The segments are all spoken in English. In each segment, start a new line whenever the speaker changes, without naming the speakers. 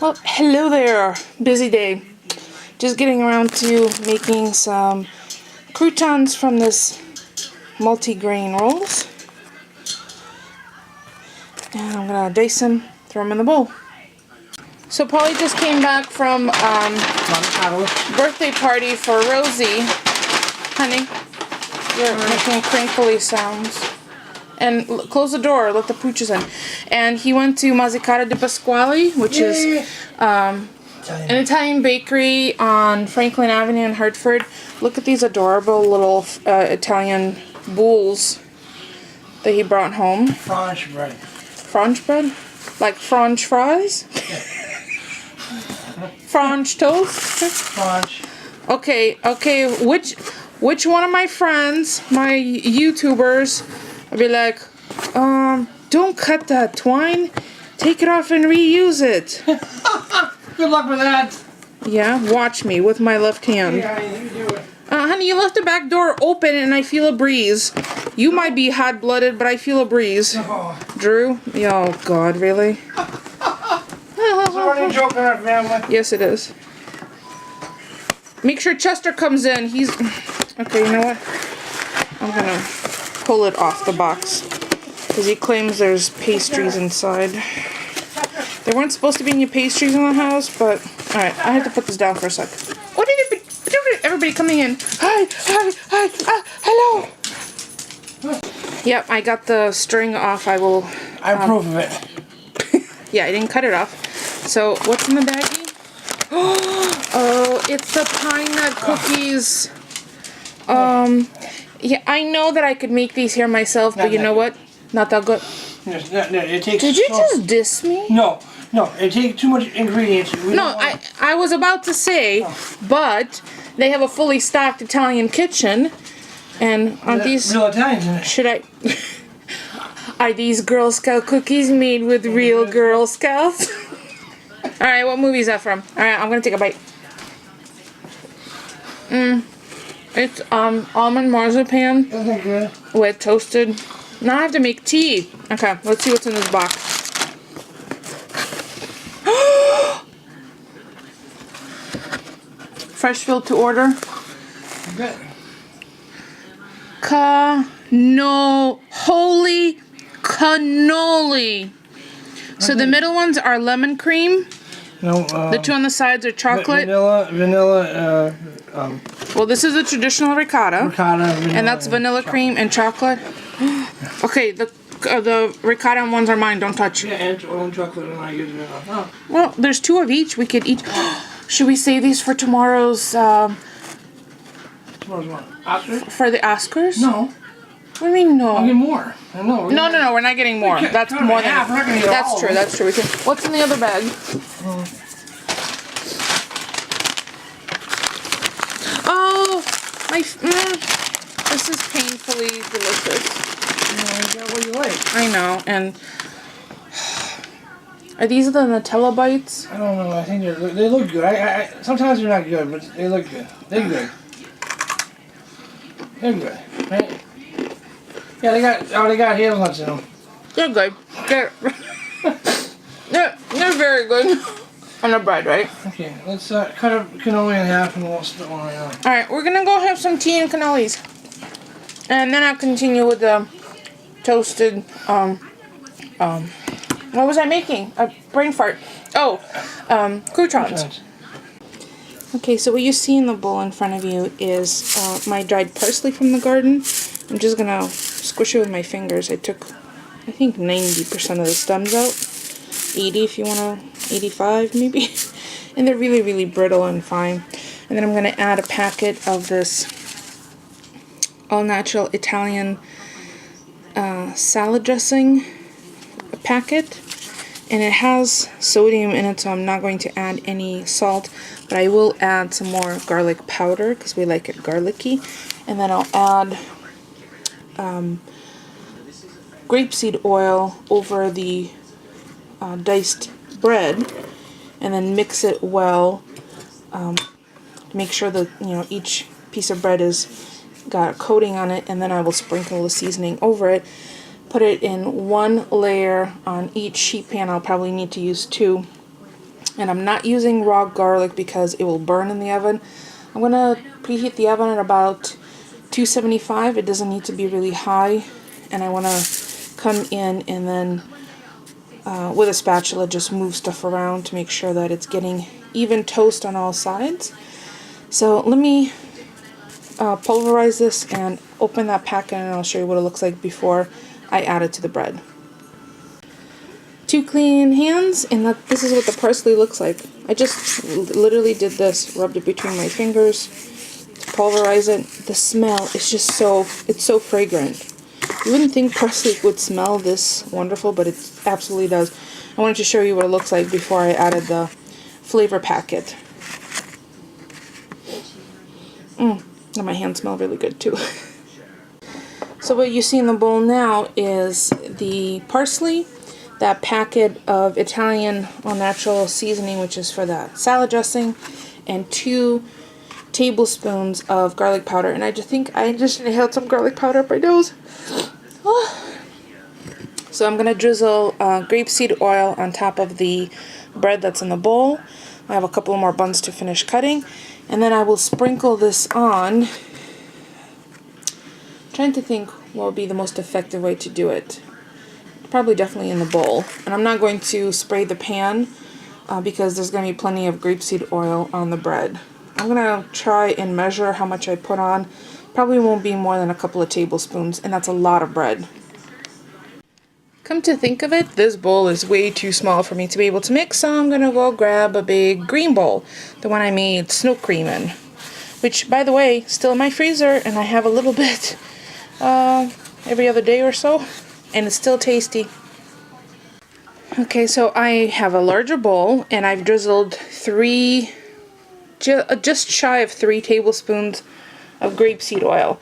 Well, hello there. Busy day. Just getting around to making some croutons from this multi-grain rolls. And I'm gonna dice them, throw them in the bowl. So Polly just came back from birthday party for Rosie. Honey, you're making crinkly sounds. And close the door, let the pooches in. And he went to Mazzicata di Pasquale, which is an Italian bakery on Franklin Avenue in Hartford. Look at these adorable little Italian bowls that he brought home.
French bread.
French bread? Like French fries? French toast?
French.
Okay. Which one of my friends, my YouTubers, I'd be like, don't cut that twine. Take it off and reuse it.
Good luck with that.
Yeah, watch me with my left hand.
Yeah, you do it.
Honey, you left the back door open and I feel a breeze. You might be hot-blooded, but I feel a breeze.
Oh.
Drew? Oh, God, really?
It's a running joke in our family.
Yes, it is. Make sure Chester comes in. He's... Okay, you know what? I'm gonna pull it off the box. Because he claims there's pastries inside. There weren't supposed to be any pastries in the house, but... Alright, I have to put this down for a sec. What did it be? Everybody coming in. Hi, hello. Yep, I got the string off. I will...
I approve of it.
Yeah, I didn't cut it off. So, what's in the baggie? Oh, it's the pine nut cookies. Yeah, I know that I could make these here myself, but you know what? Not that good.
No, it takes
Did you just diss me?
No, it takes too much ingredients.
No, I was about to say, but they have a fully stocked Italian kitchen, and aren't these...
Real Italians in it.
Should I... Are these Girl Scout cookies made with real Girl Scouts? Alright, what movie is that from? Alright, I'm gonna take a bite. It's almond marzipan
Isn't that good?
with toasted... Now I have to make tea. Okay, let's see what's in this box. Fresh filled to order.
Good.
Holy cannoli. So the middle ones are lemon cream.
No,
The two on the sides are chocolate.
Vanilla,
Well, this is the traditional ricotta.
ricotta, vanilla.
And that's vanilla cream and chocolate. Okay, the ricotta ones are mine. Don't touch.
Yeah, and orange chocolate, and I use vanilla. Oh.
Well, there's two of each. We could each... Should we save these for tomorrow's...
Tomorrow's what? Oscars?
For the Oscars?
No.
What do you mean no?
I'll get more. I know.
No, we're not getting more. That's
cut
more
in
than...
half. We're not gonna eat all
That's
of
true,
them.
that's true. We can... What's in the other bag? Oh, this is painfully delicious.
You got what you like.
I know, and... Are these the Nutella bites?
I don't know. I think they look good. I sometimes they're not good, but they look good. They're good. They're good, right? Yeah, they got hazelnuts in them.
They're good. They're very good. On the bread, right?
Okay, let's cut a cannoli in half and we'll split one right now.
Alright, we're gonna go have some tea and cannolis. And then I'll continue with the toasted, what was I making? A brain fart. Oh, croutons. Okay, so what you see in the bowl in front of you is my dried parsley from the garden. I'm just gonna squish it with my fingers. I took, I think, 90% of the stems out. 80 if you wanna, 85 maybe. And they're really, really brittle and fine. And then I'm gonna add a packet of this all-natural Italian salad dressing packet. And it has sodium in it, so I'm not going to add any salt, but I will add some more garlic powder because we like it garlicky. And then I'll add grapeseed oil over the diced bread, and then mix it well. Make sure that each piece of bread is got a coating on it, and then I will sprinkle the seasoning over it. Put it in one layer on each sheet pan. I'll probably need to use two. And I'm not using raw garlic because it will burn in the oven. I'm gonna preheat the oven at about 275. It doesn't need to be really high. And I wanna come in and then with a spatula just move stuff around to make sure that it's getting even toast on all sides. So let me pulverize this and open that packet, and I'll show you what it looks like before I add it to the bread. 2 clean hands, and this is what the parsley looks like. I just literally did this, rubbed it between my fingers to pulverize it. The smell is just it's so fragrant. You wouldn't think parsley would smell this wonderful, but it absolutely does. I wanted to show you what it looks like before I added the flavor packet. And my hands smell really good too. So what you see in the bowl now is the parsley, that packet of Italian all natural seasoning, which is for the salad dressing, and 2 tablespoons of garlic powder. And I think I just inhaled some garlic powder up my nose. Oh. So I'm gonna drizzle grapeseed oil on top of the bread that's in the bowl. I have a couple more buns to finish cutting, and then I will sprinkle this on. I'm trying to think what would be the most effective way to do it. Probably definitely in the bowl. And I'm not going to spray the pan because there's going to be plenty of grapeseed oil on the bread. I'm going to try and measure how much I put on. Probably won't be more than a couple of tablespoons, and that's a lot of bread. Come to think of it, this bowl is way too small for me to be able to mix, so I'm going to go grab a big green bowl, the one I made snow cream in. Which, by the way, still in my freezer, and I have a little bit every other day or so, and it's still tasty. Okay, so I have a larger bowl, and I've drizzled just shy of 3 tablespoons of grapeseed oil.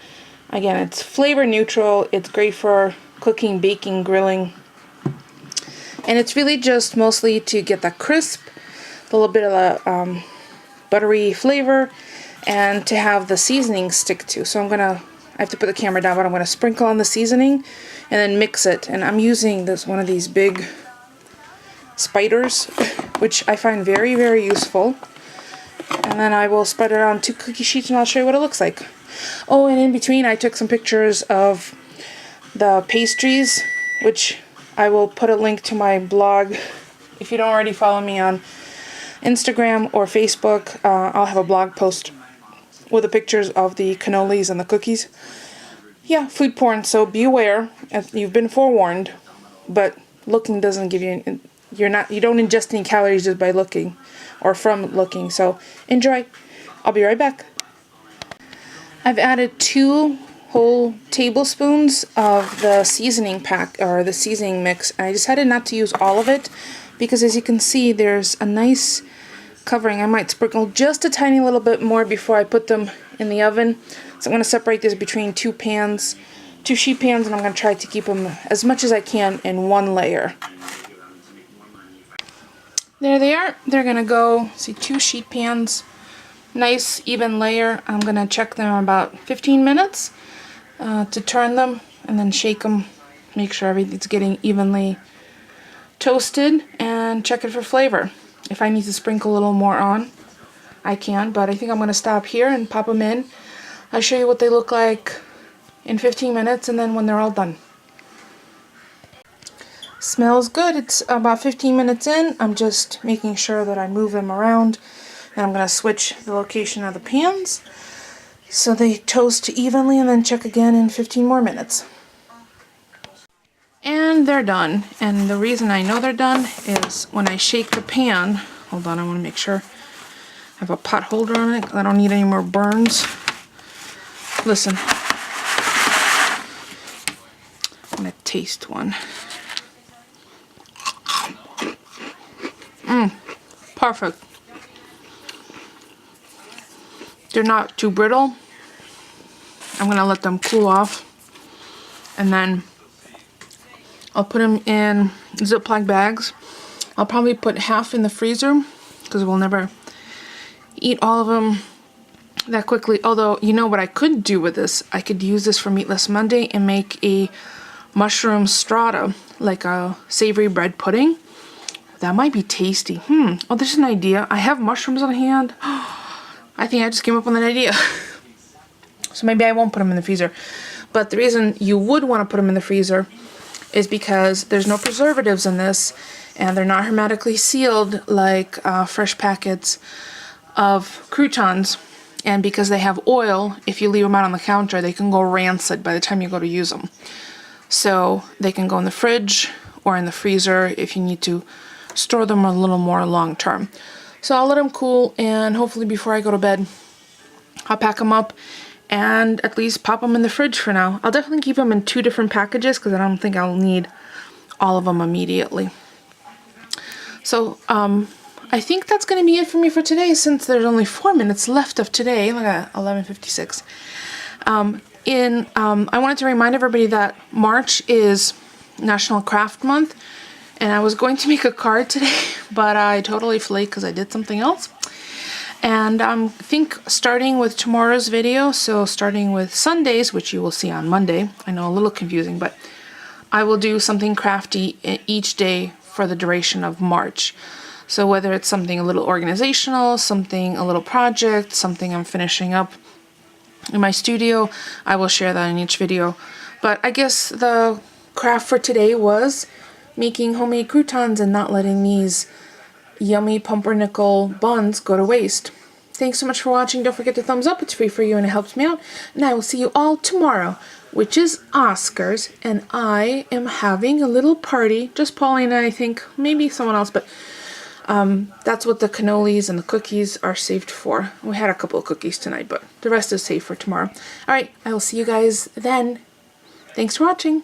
Again, it's flavor neutral, it's great for cooking, baking, grilling, and it's really just mostly to get that crisp, a little bit of the buttery flavor, and to have the seasoning stick to. So I have to put the camera down, but I'm going to sprinkle on the seasoning and then mix it. And I'm using one of these big spiders, which I find very, very useful. And then I will spread it on 2 cookie sheets, and I'll show you what it looks like. Oh, and in between I took some pictures of the pastries, which I will put a link to my blog. If you don't already follow me on Instagram or Facebook, I'll have a blog post with the pictures of the cannolis and the cookies. Yeah, food porn, so be aware. You've been forewarned, but looking doesn't give you, you don't ingest any calories just by looking or from looking. So enjoy. I'll be right back. I've added 2 whole tablespoons of the seasoning pack, or the seasoning mix. I decided not to use all of it because, as you can see, there's a nice covering. I might sprinkle just a tiny little bit more before I put them in the oven. So I'm going to separate this between 2 sheet pans, and I'm going to try to keep them as much as I can in one layer. There they are. They're going to go, see, 2 sheet pans. Nice even layer. I'm going to check them about 15 minutes to turn them and then shake them. Make sure everything's getting evenly toasted, and check it for flavor. If I need to sprinkle a little more on, I can, but I think I'm going to stop here and pop them in. I'll show you what they look like in 15 minutes, and then when they're all done. Smells good. It's about 15 minutes in. I'm just making sure that I move them around, and I'm going to switch the location of the pans so they toast evenly, and then check again in 15 more minutes. And they're done. And the reason I know they're done is when I shake the pan, hold on, I want to make sure I have a pot holder on it. I don't need any more burns. Listen. I'm going to taste one. Perfect. They're not too brittle. I'm going to let them cool off, and then I'll put them in Ziploc bags. I'll probably put half in the freezer because we'll never eat all of them that quickly. Although, you know what I could do with this? I could use this for Meatless Monday and make a mushroom strata, like a savory bread pudding. that might be tasty. Oh, there's an idea. I have mushrooms on hand. I think I just came up with an idea. So maybe I won't put them in the freezer. But the reason you would want to put them in the freezer is because there's no preservatives in this, and they're not hermetically sealed like fresh packets of croutons. And because they have oil, if you leave them out on the counter, they can go rancid by the time you go to use them. So they can go in the fridge or in the freezer if you need to store them a little more long term. So I'll let them cool, and hopefully before I go to bed, I'll pack them up and at least pop them in the fridge for now. I'll definitely keep them in 2 different packages because I don't think I'll need all of them immediately. So I think that's going to be it for me for today, since there's only 4 minutes left of today. Look at 11:56. I wanted to remind everybody that March is National Craft Month, and I was going to make a card today, but I totally flaked because I did something else. And I think starting with tomorrow's video, so starting with Sundays, which you will see on Monday, I know a little confusing, but I will do something crafty each day for the duration of March. So whether it's something a little organizational, something a little project, something I'm finishing up in my studio, I will share that in each video. But I guess the craft for today was making homemade croutons and not letting these yummy pumpernickel buns go to waste. Thanks so much for watching. Don't forget to thumbs up. It's free for you and it helps me out. And I will see you all tomorrow, which is Oscars. And I am having a little party. Just Pauline and I think. Maybe someone else, but that's what the cannolis and the cookies are saved for. We had a couple of cookies tonight, but the rest is saved for tomorrow. Alright, I will see you guys then. Thanks for watching.